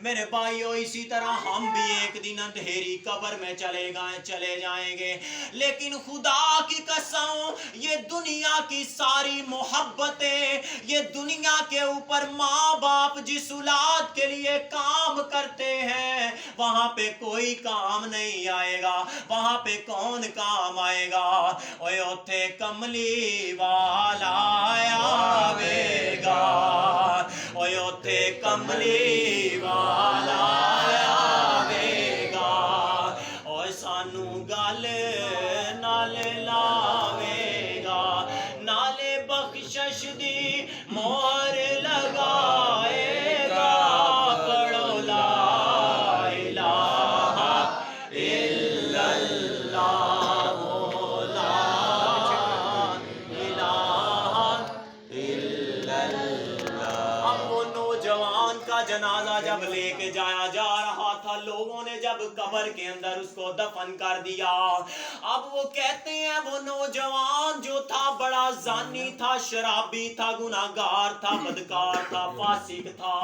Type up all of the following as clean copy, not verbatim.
میرے بھائیوں اسی طرح ہم بھی ایک دن اندھیری قبر میں چلے جائیں گے، لیکن خدا کی قسم یہ دنیا کی ساری محبتیں، یہ دنیا کے اوپر ماں باپ جس اولاد کے لیے کام کرتے ہیں وہاں پہ کوئی کام نہیں آئے گا، وہاں پہ کون کام آئے گا؟ اوے اوتھے کملی والا آوے گا، اوے اوتھے کملی والا آوے گا، اوے سانو گل نال لاوے گا، نالے بخشش دی مہر لگائے گا، پڑھو لا الہ الا اللہ لا الہ الا اللہ۔ اب وہ نوجوان کا جنازہ جب لے کے جایا جا رہا تھا، لوگوں نے جب قبر کے اندر اس کو دفن کر دیا، اب وہ کہتے ہیں وہ نوجوان جو تھا بڑا زانی تھا، شرابی تھا، گناہگار تھا، بدکار تھا، فاسق تھا،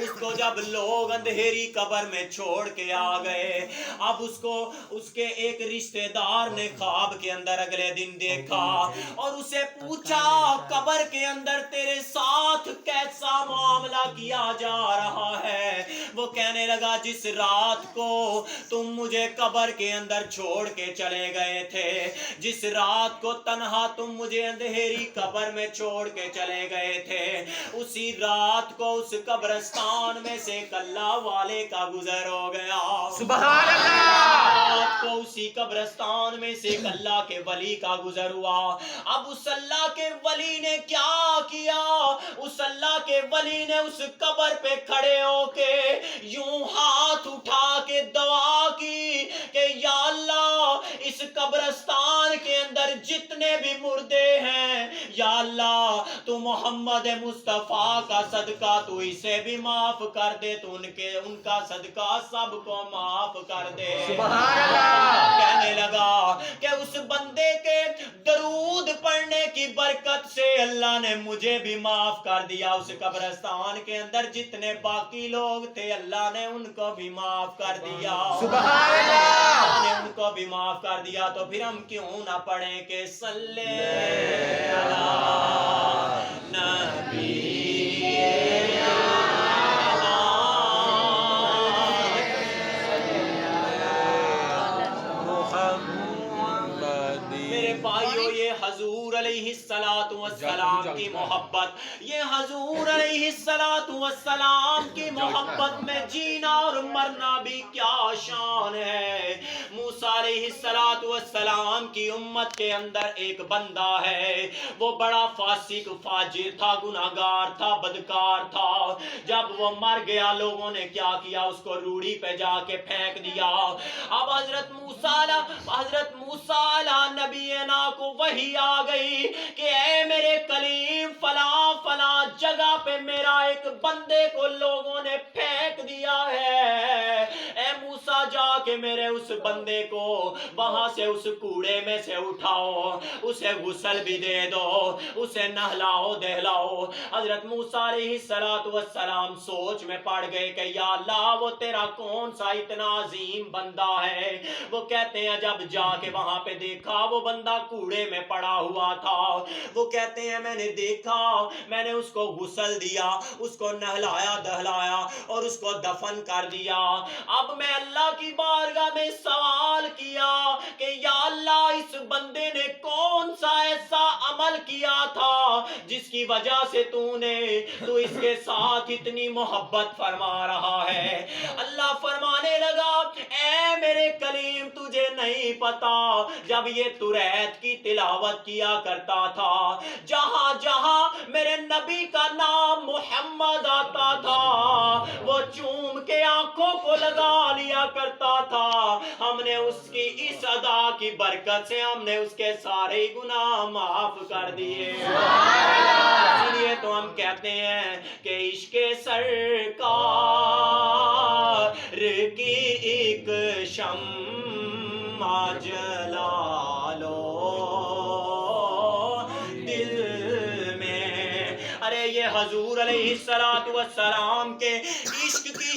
اس کو جب لوگ اندھیری قبر میں چھوڑ کے آ گئے، اب اس کے ایک رشتہ دار نے خواب کے اندر اگلے دن دیکھا اور اسے پوچھا قبر کے اندر تیرے ساتھ کیسا معاملہ کیا جا رہا ہے؟ وہ کہنے لگا جس رات کو تم مجھے قبر کے اندر چھوڑ کے چلے گئے تھے، جس رات کو تنہا تم مجھے اندھیری قبر میں چھوڑ کے چلے گئے تھے، اسی رات کو اس قبرستان میں سے ایک اللہ والے کا گزر ہو گیا، سبحان اللہ۔ رات کو اسی قبرستان میں سے ایک اللہ کے ولی کا گزر ہوا۔ اب اس اللہ کے ولی نے کیا کیا؟ اس اللہ کے ولی نے اس قبر پہ کھڑے ہو کے یوں ہاتھ اٹھا کے دعا کی کہ یا اللہ اس قبرستان کے اندر جتنے بھی مردے ہیں، یا اللہ تو محمد مصطفیٰ کا صدقہ تو اسے بھی معاف کر دے، تو ان کا صدقہ سب کو معاف کر دے۔ سبحان اللہ۔ کہنے لگا کہ اس بندے کے درود پڑھنے کی برکت سے اللہ نے مجھے بھی معاف کر دیا، اس قبرستان کے اندر جتنے باقی لوگ تھے اللہ نے ان کو بھی معاف کر دیا، سبحان اللہ۔ اللہ نے ان کو بھی معاف کر دیا۔ تو پھر ہم کیوں نہ پڑھیں کہ صلی علی نبی میرے بھائیو، یہ حضور علیہ السلام کی محبت، یہ حضور علیہ السلام کی محبت میں جینا اور مرنا بھی کیا شان ہے۔ موسیٰ علیہ السلام کی امت کے اندر ایک بندہ ہے، وہ بڑا فاسق فاجر تھا، گناہگار تھا، بدکار تھا، جب وہ مر گیا لوگوں نے کیا کیا؟ اس کو روڑی پہ جا کے پھینک دیا۔ اب حضرت موسیٰ علیہ نبینا کو وحی آ گئی کہ اے میرے کلیم فلاں فلاں جگہ پہ میرا ایک بندے کو لوگوں نے پھینک دیا ہے، اے موسیٰ جا کے میرے اس بندے کو وہاں سے اس کوڑے میں سے اٹھاؤ، اسے غسل بھی دے دو، اسے نہلاؤ دہلاؤ۔ حضرت موسیٰ علیہ السلام سوچ میں پڑ گئے کہ یا اللہ وہ تیرا کون سا اتنا عظیم بندہ ہے؟ وہ کہتے ہیں جب جا کے وہاں پہ دیکھا وہ بندہ کوڑے میں پڑا ہوا تھا، وہ کہتے ہیں میں نے دیکھا، میں نے اس کو غسل دیا، اس کو نہلایا دہلایا اور اس کو دفن کر دیا۔ اب میں اللہ کی بارگاہ میں سوال کیا کہ یا اللہ اس بندے نے کون سا ایسا عمل کیا تھا جس کی وجہ سے تو اس کے ساتھ اتنی محبت فرما رہا ہے؟ اللہ فرمانے لگا اے میرے کلیم تجھے نہیں پتا جب یہ توریت کی تلاوت کیا کرتا تھا، جہاں جہاں میرے نبی کا نام محمد آتا تھا وہ چوم کے آنکھوں کو لگا لیا کرتا تھا۔ ہم نے اس کی اس ادا کی برکت سے ہم نے اس کے سارے گناہ معاف کر دیے۔ اس لیے تو ہم کہتے ہیں کہ عشق سرکار کی ایک شمع جلا لو دل میں۔ ارے یہ حضور علیہ السلام کے عشق کی